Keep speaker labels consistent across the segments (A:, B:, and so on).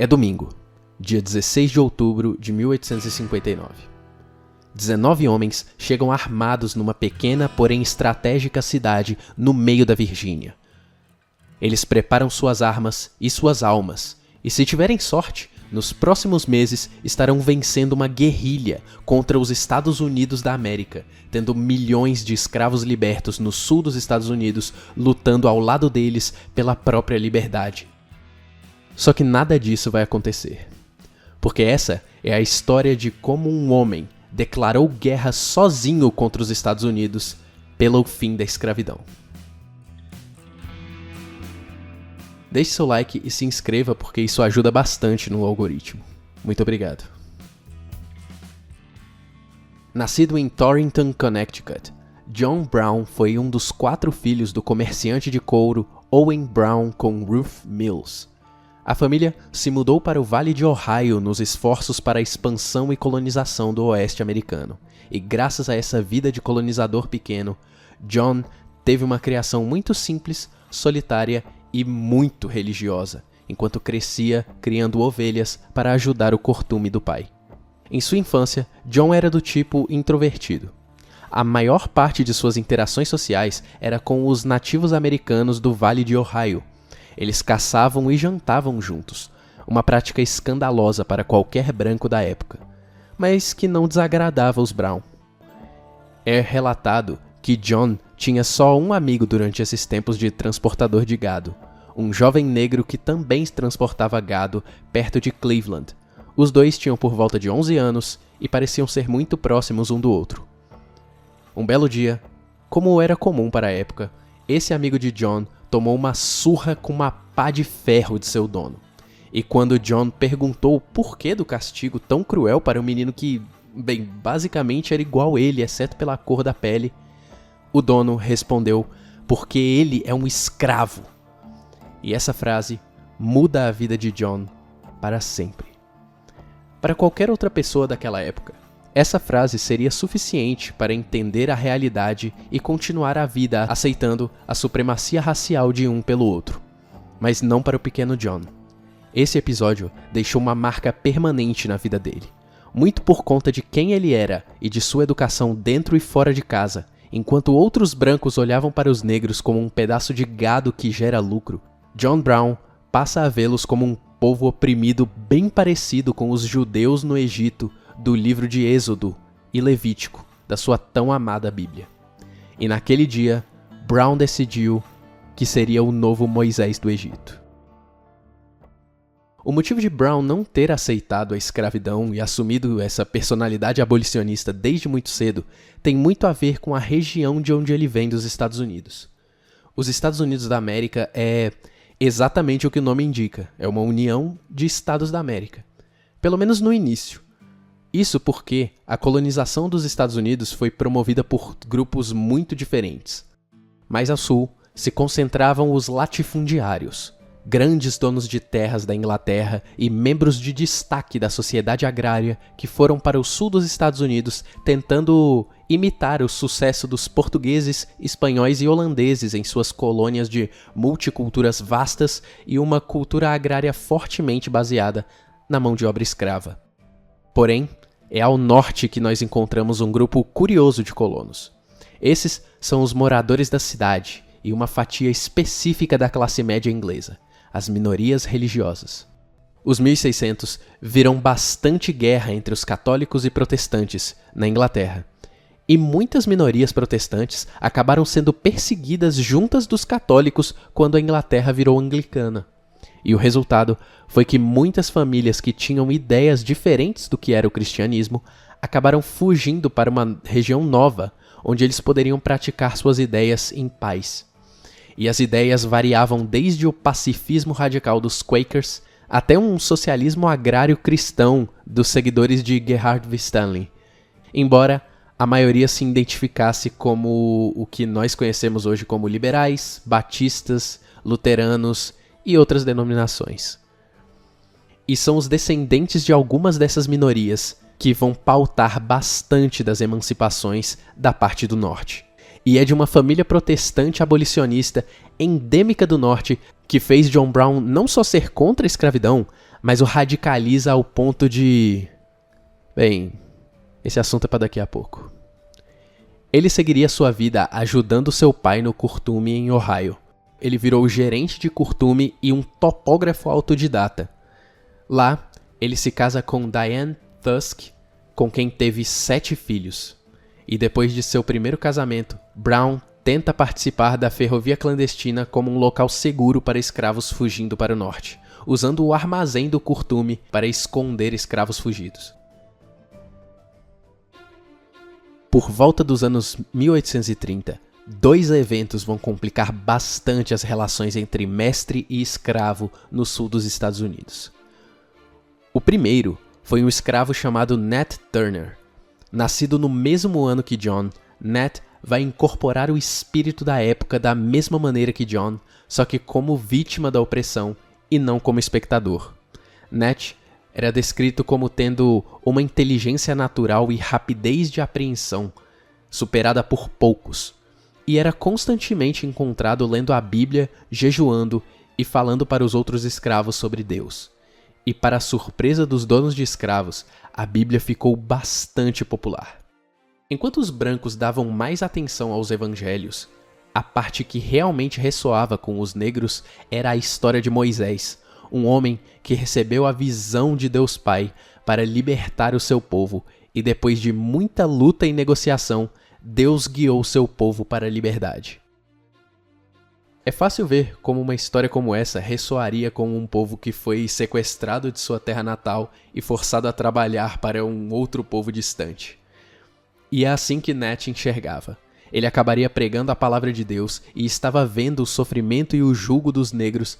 A: É domingo, dia 16 de outubro de 1859. 19 homens chegam armados numa pequena, porém estratégica cidade no meio da Virgínia. Eles preparam suas armas e suas almas, e se tiverem sorte, nos próximos meses estarão vencendo uma guerrilha contra os Estados Unidos da América, tendo milhões de escravos libertos no sul dos Estados Unidos lutando ao lado deles pela própria liberdade. Só que nada disso vai acontecer, porque essa é a história de como um homem declarou guerra sozinho contra os Estados Unidos pelo fim da escravidão. Deixe seu like e se inscreva porque isso ajuda bastante no algoritmo. Muito obrigado. Nascido em Torrington, Connecticut, John Brown foi um dos 4 filhos do comerciante de couro Owen Brown com Ruth Mills. A família se mudou para o Vale de Ohio nos esforços para a expansão e colonização do oeste americano, e graças a essa vida de colonizador pequeno, John teve uma criação muito simples, solitária e muito religiosa, enquanto crescia criando ovelhas para ajudar o cortume do pai. Em sua infância, John era do tipo introvertido. A maior parte de suas interações sociais era com os nativos americanos do Vale de Ohio. Eles caçavam e jantavam juntos, uma prática escandalosa para qualquer branco da época, mas que não desagradava os Brown. É relatado que John tinha só um amigo durante esses tempos de transportador de gado, um jovem negro que também transportava gado perto de Cleveland. Os dois tinham por volta de 11 anos e pareciam ser muito próximos um do outro. Um belo dia, como era comum para a época, esse amigo de John tomou uma surra com uma pá de ferro de seu dono. E quando John perguntou o porquê do castigo tão cruel para um menino que, bem, basicamente era igual ele, exceto pela cor da pele, o dono respondeu: porque ele é um escravo. E essa frase muda a vida de John para sempre. Para qualquer outra pessoa daquela época, essa frase seria suficiente para entender a realidade e continuar a vida aceitando a supremacia racial de um pelo outro. Mas não para o pequeno John. Esse episódio deixou uma marca permanente na vida dele, muito por conta de quem ele era e de sua educação dentro e fora de casa. Enquanto outros brancos olhavam para os negros como um pedaço de gado que gera lucro, John Brown passa a vê-los como um povo oprimido bem parecido com os judeus no Egito do livro de Êxodo e Levítico, da sua tão amada Bíblia. E naquele dia, Brown decidiu que seria o novo Moisés do Egito. O motivo de Brown não ter aceitado a escravidão e assumido essa personalidade abolicionista desde muito cedo tem muito a ver com a região de onde ele vem dos Estados Unidos. Os Estados Unidos da América é exatamente o que o nome indica, é uma união de estados da América, pelo menos no início. Isso porque a colonização dos Estados Unidos foi promovida por grupos muito diferentes. Mais ao sul se concentravam os latifundiários, grandes donos de terras da Inglaterra e membros de destaque da sociedade agrária que foram para o sul dos Estados Unidos tentando imitar o sucesso dos portugueses, espanhóis e holandeses em suas colônias de multiculturas vastas e uma cultura agrária fortemente baseada na mão de obra escrava. Porém, é ao norte que nós encontramos um grupo curioso de colonos. Esses são os moradores da cidade e uma fatia específica da classe média inglesa, as minorias religiosas. Os 1600 viram bastante guerra entre os católicos e protestantes na Inglaterra, e muitas minorias protestantes acabaram sendo perseguidas juntas dos católicos quando a Inglaterra virou anglicana. E o resultado foi que muitas famílias que tinham ideias diferentes do que era o cristianismo acabaram fugindo para uma região nova, onde eles poderiam praticar suas ideias em paz. E as ideias variavam desde o pacifismo radical dos Quakers até um socialismo agrário cristão dos seguidores de Gerhard Stanley. Embora a maioria se identificasse como o que nós conhecemos hoje como liberais, batistas, luteranos e outras denominações. E são os descendentes de algumas dessas minorias que vão pautar bastante das emancipações da parte do norte. e é de uma família protestante abolicionista endêmica do norte que fez John Brown não só ser contra a escravidão, mas o radicaliza ao ponto de... Bem, esse assunto é para daqui a pouco. Ele seguiria sua vida ajudando seu pai no curtume em Ohio. Ele virou gerente de curtume e um topógrafo autodidata. Lá, ele se casa com Diane Tusk, com quem teve 7 filhos. E depois de seu primeiro casamento, Brown tenta participar da ferrovia clandestina como um local seguro para escravos fugindo para o norte, usando o armazém do curtume para esconder escravos fugidos. Por volta dos anos 1830, 2 eventos vão complicar bastante as relações entre mestre e escravo no sul dos Estados Unidos. O primeiro foi um escravo chamado Nat Turner. Nascido no mesmo ano que John, Nat vai incorporar o espírito da época da mesma maneira que John, só que como vítima da opressão e não como espectador. Nat era descrito como tendo uma inteligência natural e rapidez de apreensão, superada por poucos, e era constantemente encontrado lendo a Bíblia, jejuando e falando para os outros escravos sobre Deus. E para a surpresa dos donos de escravos, a Bíblia ficou bastante popular. Enquanto os brancos davam mais atenção aos evangelhos, a parte que realmente ressoava com os negros era a história de Moisés, um homem que recebeu a visão de Deus Pai para libertar o seu povo, e depois de muita luta e negociação, Deus guiou seu povo para a liberdade. É fácil ver como uma história como essa ressoaria com um povo que foi sequestrado de sua terra natal e forçado a trabalhar para um outro povo distante. E é assim que Nat enxergava. Ele acabaria pregando a palavra de Deus e estava vendo o sofrimento e o jugo dos negros,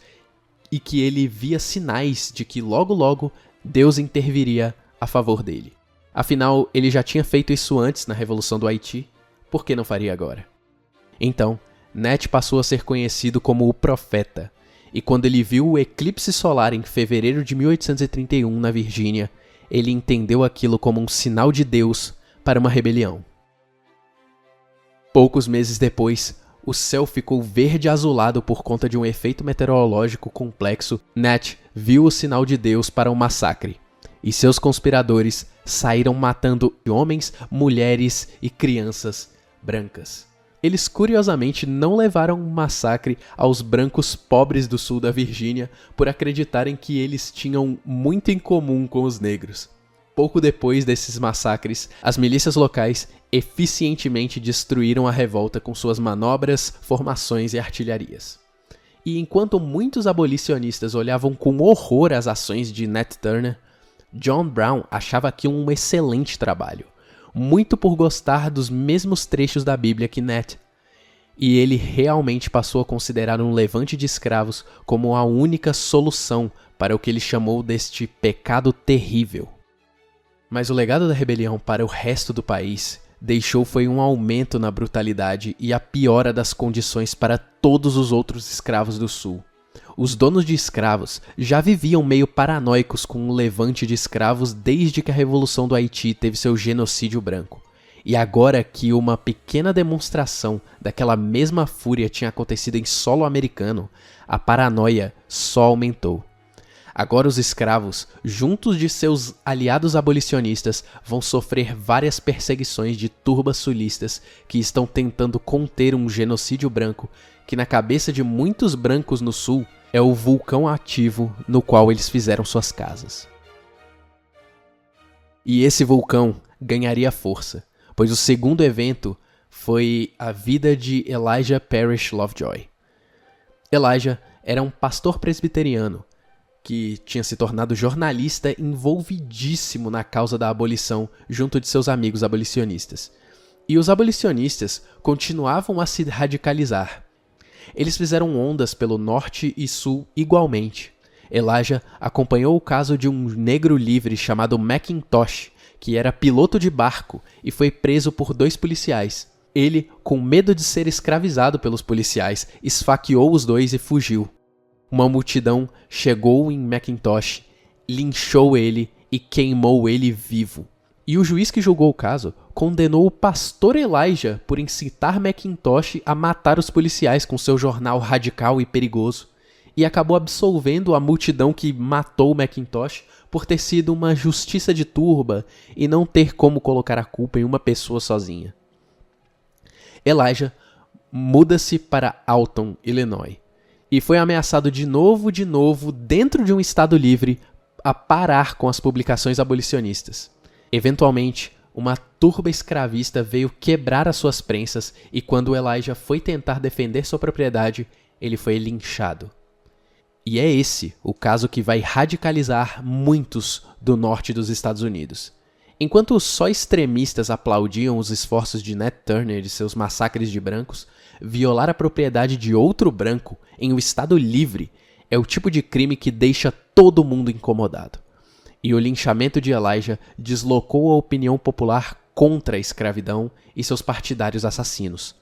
A: e que ele via sinais de que logo logo Deus interviria a favor dele. Afinal, ele já tinha feito isso antes na Revolução do Haiti, por que não faria agora? Então, Nat passou a ser conhecido como o Profeta, e quando ele viu o eclipse solar em fevereiro de 1831 na Virgínia, ele entendeu aquilo como um sinal de Deus para uma rebelião. Poucos meses depois, o céu ficou verde azulado por conta de um efeito meteorológico complexo. Nat viu o sinal de Deus para um massacre, e seus conspiradores saíram matando homens, mulheres e crianças brancas. Eles curiosamente não levaram um massacre aos brancos pobres do sul da Virgínia por acreditarem que eles tinham muito em comum com os negros. Pouco depois desses massacres, as milícias locais eficientemente destruíram a revolta com suas manobras, formações e artilharias. E enquanto muitos abolicionistas olhavam com horror as ações de Nat Turner, John Brown achava aquilo um excelente trabalho, muito por gostar dos mesmos trechos da Bíblia que Nat. E ele realmente passou a considerar um levante de escravos como a única solução para o que ele chamou deste pecado terrível. Mas o legado da rebelião para o resto do país deixou foi um aumento na brutalidade e a piora das condições para todos os outros escravos do sul. Os donos de escravos já viviam meio paranoicos com o levante de escravos desde que a Revolução do Haiti teve seu genocídio branco. E agora que uma pequena demonstração daquela mesma fúria tinha acontecido em solo americano, a paranoia só aumentou. Agora os escravos, juntos de seus aliados abolicionistas, vão sofrer várias perseguições de turbas sulistas que estão tentando conter um genocídio branco que na cabeça de muitos brancos no sul é o vulcão ativo no qual eles fizeram suas casas. E esse vulcão ganharia força, pois o segundo evento foi a vida de Elijah Parrish Lovejoy. Elijah era um pastor presbiteriano que tinha se tornado jornalista envolvidíssimo na causa da abolição junto de seus amigos abolicionistas. E os abolicionistas continuavam a se radicalizar. Eles fizeram ondas pelo norte e sul igualmente. Elijah acompanhou o caso de um negro livre chamado Macintosh, que era piloto de barco e foi preso por 2 policiais. Ele, com medo de ser escravizado pelos policiais, esfaqueou os 2 e fugiu. Uma multidão chegou em Macintosh, linchou ele e queimou ele vivo. E o juiz que julgou o caso condenou o pastor Elijah por incitar McIntosh a matar os policiais com seu jornal radical e perigoso, e acabou absolvendo a multidão que matou McIntosh por ter sido uma justiça de turba e não ter como colocar a culpa em uma pessoa sozinha. Elijah muda-se para Alton, Illinois, e foi ameaçado de novo, dentro de um estado livre, a parar com as publicações abolicionistas. Eventualmente, uma turba escravista veio quebrar as suas prensas e quando Elijah foi tentar defender sua propriedade, ele foi linchado. E é esse o caso que vai radicalizar muitos do norte dos Estados Unidos. Enquanto só extremistas aplaudiam os esforços de Nat Turner e seus massacres de brancos, violar a propriedade de outro branco em um estado livre é o tipo de crime que deixa todo mundo incomodado. E o linchamento de Elijah deslocou a opinião popular contra a escravidão e seus partidários assassinos.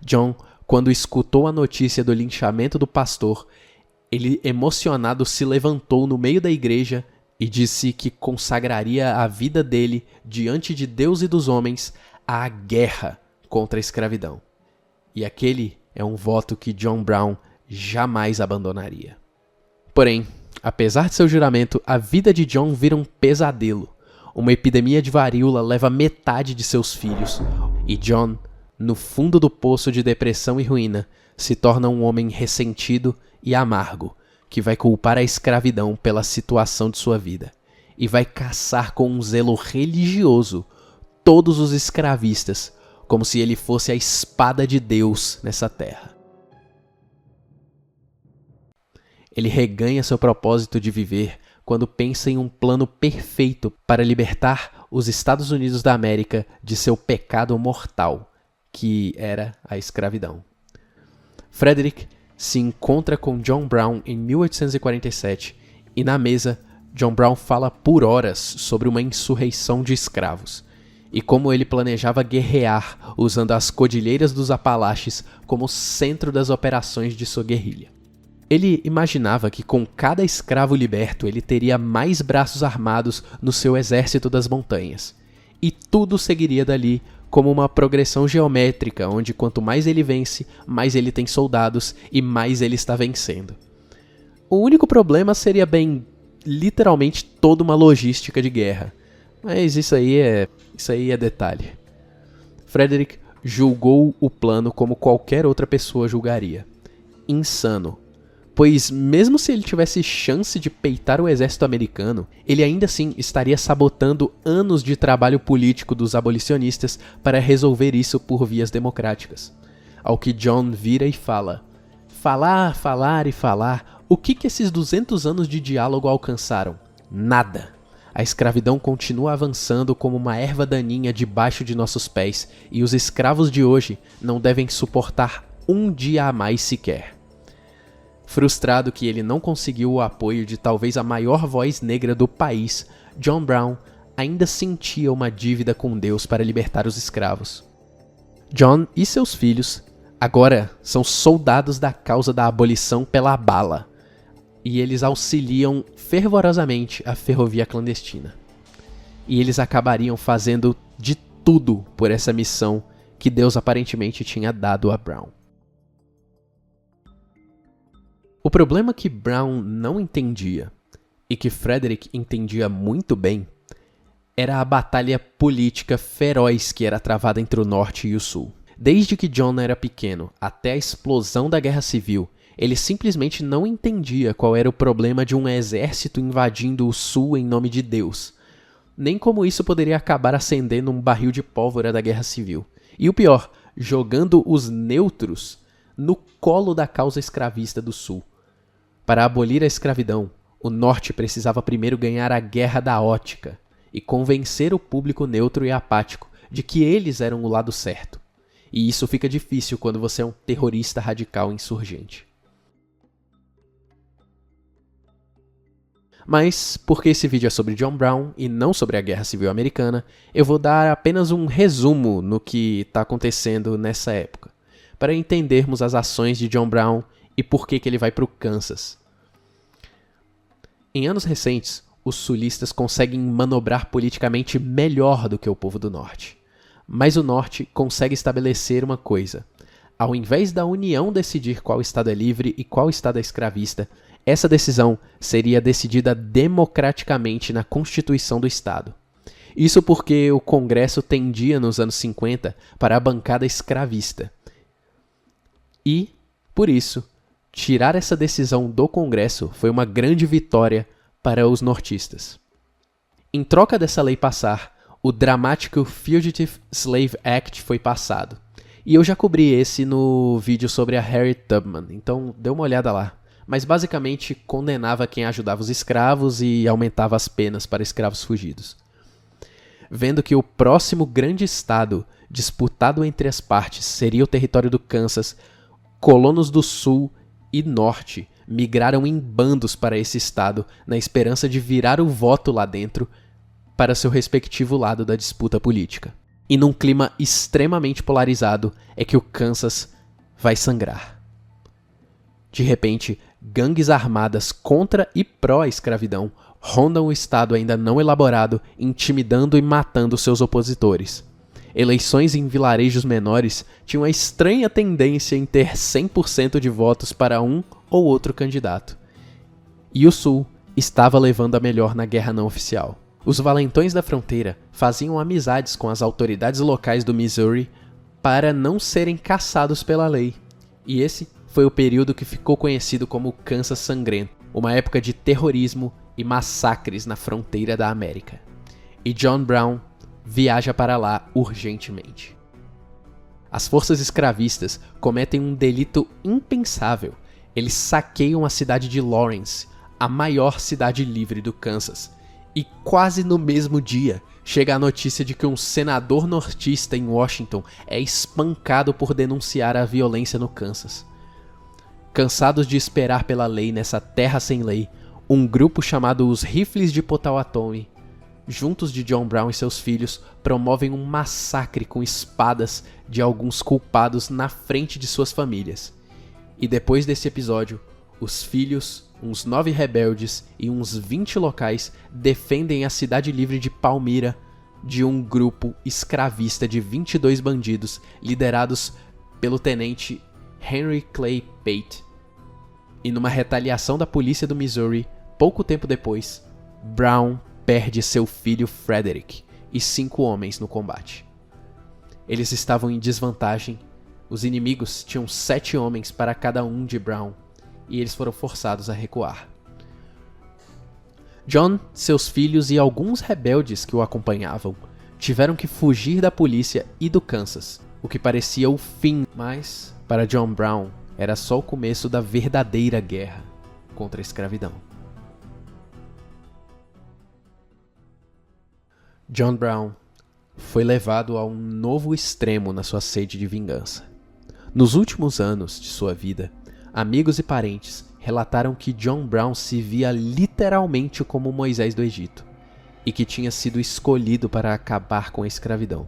A: John, quando escutou a notícia do linchamento do pastor, ele, emocionado, se levantou no meio da igreja e disse que consagraria a vida dele diante de Deus e dos homens à guerra contra a escravidão. E aquele é um voto que John Brown jamais abandonaria. Porém, apesar de seu juramento, a vida de John vira um pesadelo. Uma epidemia de varíola leva metade de seus filhos, e John, no fundo do poço de depressão e ruína, se torna um homem ressentido e amargo, que vai culpar a escravidão pela situação de sua vida, e vai caçar com um zelo religioso todos os escravistas, como se ele fosse a espada de Deus nessa terra. Ele reganha seu propósito de viver quando pensa em um plano perfeito para libertar os Estados Unidos da América de seu pecado mortal, que era a escravidão. Frederick se encontra com John Brown em 1847 e na mesa, John Brown fala por horas sobre uma insurreição de escravos e como ele planejava guerrear usando as Cordilheiras dos Apalaches como centro das operações de sua guerrilha. Ele imaginava que com cada escravo liberto ele teria mais braços armados no seu exército das montanhas. E tudo seguiria dali como uma progressão geométrica, onde quanto mais ele vence, mais ele tem soldados e mais ele está vencendo. O único problema seria literalmente toda uma logística de guerra. Mas isso aí é detalhe. Frederick julgou o plano como qualquer outra pessoa julgaria. Insano. Pois mesmo se ele tivesse chance de peitar o exército americano, ele ainda assim estaria sabotando anos de trabalho político dos abolicionistas para resolver isso por vias democráticas. Ao que John vira e fala: falar, falar e falar, o que esses 200 anos de diálogo alcançaram? Nada. A escravidão continua avançando como uma erva daninha debaixo de nossos pés e os escravos de hoje não devem suportar um dia a mais sequer. Frustrado que ele não conseguiu o apoio de talvez a maior voz negra do país, John Brown ainda sentia uma dívida com Deus para libertar os escravos. John e seus filhos agora são soldados da causa da abolição pela bala, e eles auxiliam fervorosamente a ferrovia clandestina. E eles acabariam fazendo de tudo por essa missão que Deus aparentemente tinha dado a Brown. O problema que Brown não entendia, e que Frederick entendia muito bem, era a batalha política feroz que era travada entre o Norte e o Sul. Desde que John era pequeno até a explosão da Guerra Civil, ele simplesmente não entendia qual era o problema de um exército invadindo o Sul em nome de Deus, nem como isso poderia acabar acendendo um barril de pólvora da Guerra Civil. E o pior, jogando os neutros no colo da causa escravista do Sul. Para abolir a escravidão, o Norte precisava primeiro ganhar a guerra da ótica e convencer o público neutro e apático de que eles eram o lado certo. E isso fica difícil quando você é um terrorista radical insurgente. Mas, porque esse vídeo é sobre John Brown e não sobre a Guerra Civil Americana, eu vou dar apenas um resumo no que está acontecendo nessa época, para entendermos as ações de John Brown e por que ele vai para o Kansas. Em anos recentes, os sulistas conseguem manobrar politicamente melhor do que o povo do Norte. Mas o Norte consegue estabelecer uma coisa. Ao invés da União decidir qual estado é livre e qual estado é escravista, essa decisão seria decidida democraticamente na Constituição do Estado. Isso porque o Congresso tendia nos anos 50 para a bancada escravista. E, por isso, tirar essa decisão do Congresso foi uma grande vitória para os nortistas. Em troca dessa lei passar, o dramático Fugitive Slave Act foi passado. E eu já cobri esse no vídeo sobre a Harriet Tubman, então dê uma olhada lá. Mas basicamente condenava quem ajudava os escravos e aumentava as penas para escravos fugidos. Vendo que o próximo grande estado disputado entre as partes seria o território do Kansas, colonos do Sul e Norte migraram em bandos para esse estado na esperança de virar o voto lá dentro para seu respectivo lado da disputa política. E num clima extremamente polarizado é que o Kansas vai sangrar. De repente, gangues armadas contra e pró-escravidão rondam o estado ainda não elaborado, intimidando e matando seus opositores. Eleições em vilarejos menores tinham a estranha tendência em ter 100% de votos para um ou outro candidato. E o Sul estava levando a melhor na guerra não oficial. Os valentões da fronteira faziam amizades com as autoridades locais do Missouri para não serem caçados pela lei. E esse foi o período que ficou conhecido como Kansas Sangrento, uma época de terrorismo e massacres na fronteira da América. E John Brown viaja para lá urgentemente. As forças escravistas cometem um delito impensável. Eles saqueiam a cidade de Lawrence, a maior cidade livre do Kansas. E quase no mesmo dia, chega a notícia de que um senador nortista em Washington é espancado por denunciar a violência no Kansas. Cansados de esperar pela lei nessa terra sem lei, um grupo chamado os Rifles de Potawatomi, juntos de John Brown e seus filhos, promovem um massacre com espadas de alguns culpados na frente de suas famílias. E depois desse episódio, os filhos, uns 9 rebeldes e uns 20 locais defendem a cidade livre de Palmyra de um grupo escravista de 22 bandidos liderados pelo tenente Henry Clay Pate. E numa retaliação da polícia do Missouri, pouco tempo depois, Brown perde seu filho Frederick e 5 homens no combate. Eles estavam em desvantagem, os inimigos tinham 7 homens para cada um de Brown, e eles foram forçados a recuar. John, seus filhos e alguns rebeldes que o acompanhavam tiveram que fugir da polícia e do Kansas, o que parecia o fim, mas, para John Brown, era só o começo da verdadeira guerra contra a escravidão. John Brown foi levado a um novo extremo na sua sede de vingança. Nos últimos anos de sua vida, amigos e parentes relataram que John Brown se via literalmente como Moisés do Egito e que tinha sido escolhido para acabar com a escravidão.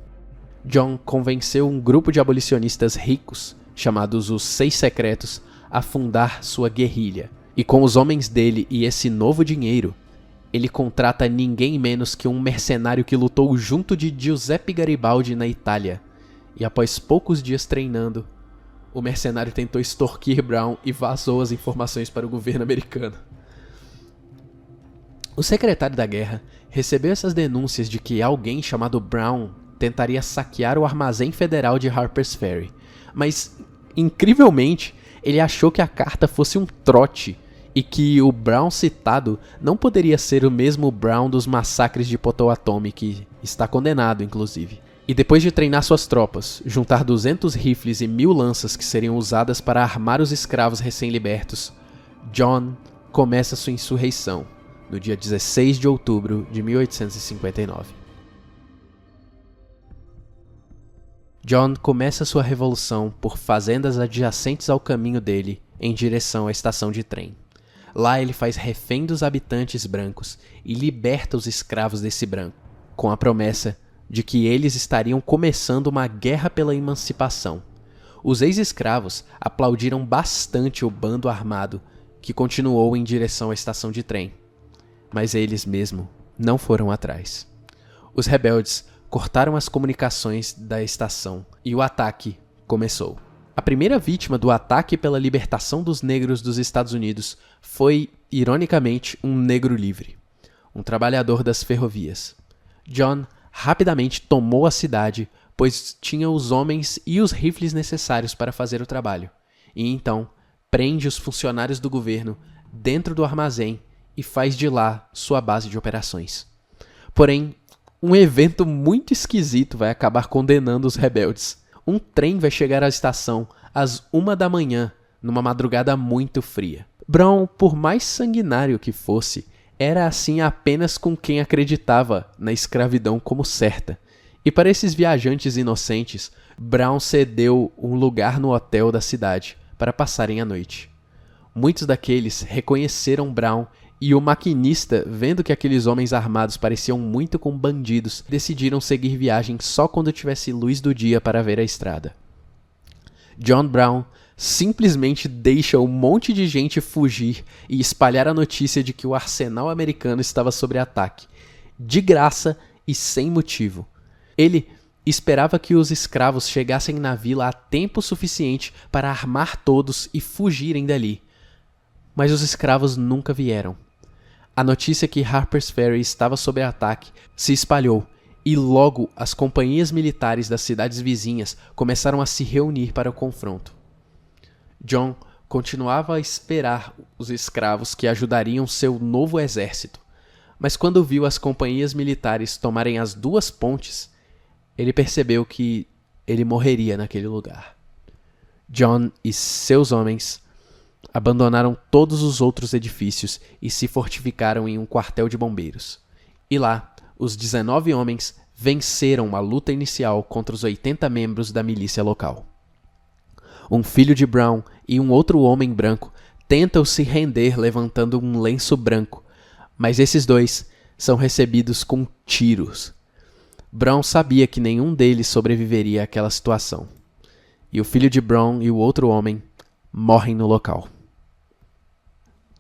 A: John convenceu um grupo de abolicionistas ricos, chamados os 6 Secretos, a fundar sua guerrilha. E com os homens dele e esse novo dinheiro, ele contrata ninguém menos que um mercenário que lutou junto de Giuseppe Garibaldi na Itália. E após poucos dias treinando, o mercenário tentou extorquir Brown e vazou as informações para o governo americano. O secretário da guerra recebeu essas denúncias de que alguém chamado Brown tentaria saquear o armazém federal de Harper's Ferry, mas, incrivelmente, ele achou que a carta fosse um trote e que o Brown citado não poderia ser o mesmo Brown dos massacres de Potawatomi, que está condenado, inclusive. E depois de treinar suas tropas, juntar 200 rifles e 1000 lanças que seriam usadas para armar os escravos recém-libertos, John começa sua insurreição no dia 16 de outubro de 1859. John começa sua revolução por fazendas adjacentes ao caminho dele em direção à estação de trem. Lá ele faz refém dos habitantes brancos e liberta os escravos desse branco, com a promessa de que eles estariam começando uma guerra pela emancipação. Os ex-escravos aplaudiram bastante o bando armado que continuou em direção à estação de trem. mas eles mesmo não foram atrás. Os rebeldes cortaram as comunicações da estação e o ataque começou. A primeira vítima do ataque pela libertação dos negros dos Estados Unidos foi, ironicamente, um negro livre, um trabalhador das ferrovias. John rapidamente tomou a cidade, pois tinha os homens e os rifles necessários para fazer o trabalho, e então prende os funcionários do governo dentro do armazém e faz de lá sua base de operações. Porém, um evento muito esquisito vai acabar condenando os rebeldes. Um trem vai chegar à estação às 1 da manhã, numa madrugada muito fria. Brown, por mais sanguinário que fosse, era assim apenas com quem acreditava na escravidão como certa. E para esses viajantes inocentes, Brown cedeu um lugar no hotel da cidade para passarem a noite. Muitos daqueles reconheceram Brown e o maquinista, vendo que aqueles homens armados pareciam muito com bandidos, decidiram seguir viagem só quando tivesse luz do dia para ver a estrada. John Brown simplesmente deixa um monte de gente fugir e espalhar a notícia de que o arsenal americano estava sob ataque, de graça e sem motivo. Ele esperava que os escravos chegassem na vila a tempo suficiente para armar todos e fugirem dali. Mas os escravos nunca vieram. A notícia que Harper's Ferry estava sob ataque se espalhou e logo as companhias militares das cidades vizinhas começaram a se reunir para o confronto. John continuava a esperar os escravos que ajudariam seu novo exército, mas quando viu as companhias militares tomarem as 2 pontes, ele percebeu que ele morreria naquele lugar. John e seus homens abandonaram todos os outros edifícios e se fortificaram em um quartel de bombeiros. E lá, os 19 homens venceram a luta inicial contra os 80 membros da milícia local. Um filho de Brown e um outro homem branco tentam se render levantando um lenço branco, mas esses dois são recebidos com tiros. Brown sabia que nenhum deles sobreviveria àquela situação. E o filho de Brown e o outro homem morrem no local.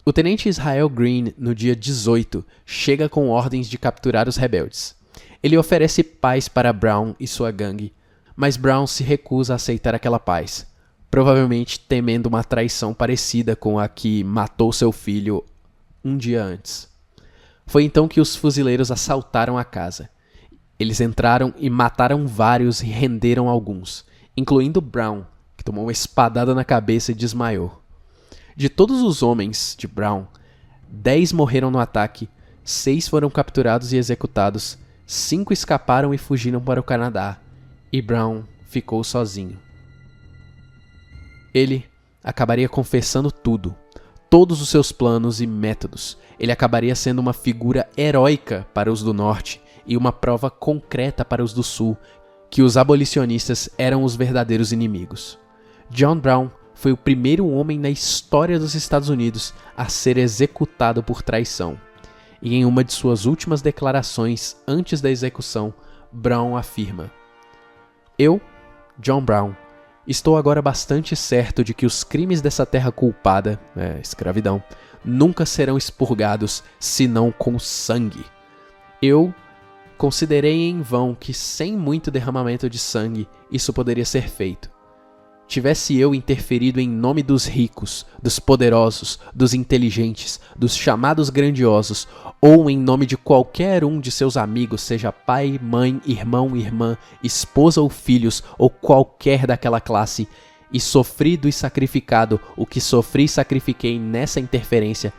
A: O tenente Israel Green, no dia 18, chega com ordens de capturar os rebeldes. Ele oferece paz para Brown e sua gangue, mas Brown se recusa a aceitar aquela paz, provavelmente temendo uma traição parecida com a que matou seu filho um dia antes. Foi então que os fuzileiros assaltaram a casa. Eles entraram e mataram vários e renderam alguns, incluindo Brown, que tomou uma espadada na cabeça e desmaiou. De todos os homens de Brown, 10 morreram no ataque, 6 foram capturados e executados, 5 escaparam e fugiram para o Canadá, e Brown ficou sozinho. Ele acabaria confessando tudo, todos os seus planos e métodos. Ele acabaria sendo uma figura heróica para os do Norte e uma prova concreta para os do Sul que os abolicionistas eram os verdadeiros inimigos. John Brown foi o primeiro homem na história dos Estados Unidos a ser executado por traição. E em uma de suas últimas declarações antes da execução, Brown afirma: "Eu, John Brown, estou agora bastante certo de que os crimes dessa terra culpada, escravidão, nunca serão expurgados senão com sangue. Eu considerei em vão que sem muito derramamento de sangue isso poderia ser feito. Tivesse eu interferido em nome dos ricos, dos poderosos, dos inteligentes, dos chamados grandiosos, ou em nome de qualquer um de seus amigos, seja pai, mãe, irmão, irmã, esposa ou filhos, ou qualquer daquela classe, e sofrido e sacrificado o que sofri e sacrifiquei nessa interferência,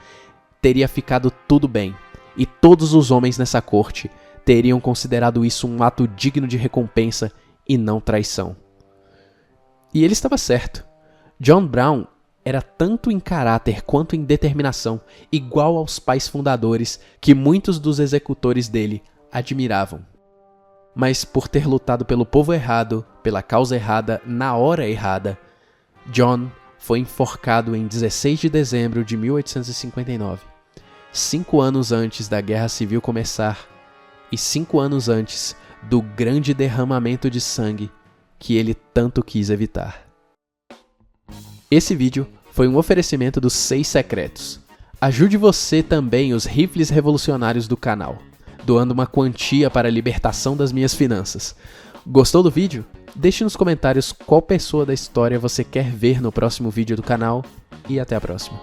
A: teria ficado tudo bem, e todos os homens nessa corte teriam considerado isso um ato digno de recompensa e não traição." E ele estava certo. John Brown era tanto em caráter quanto em determinação, igual aos pais fundadores que muitos dos executores dele admiravam. Mas por ter lutado pelo povo errado, pela causa errada, na hora errada, John foi enforcado em 16 de dezembro de 1859, 5 anos antes da Guerra Civil começar e 5 anos antes do grande derramamento de sangue que ele tanto quis evitar. Esse vídeo foi um oferecimento dos 6 Secretos. Ajude você também os rifles revolucionários do canal, doando uma quantia para a libertação das minhas finanças. Gostou do vídeo? Deixe nos comentários qual pessoa da história você quer ver no próximo vídeo do canal e até a próxima.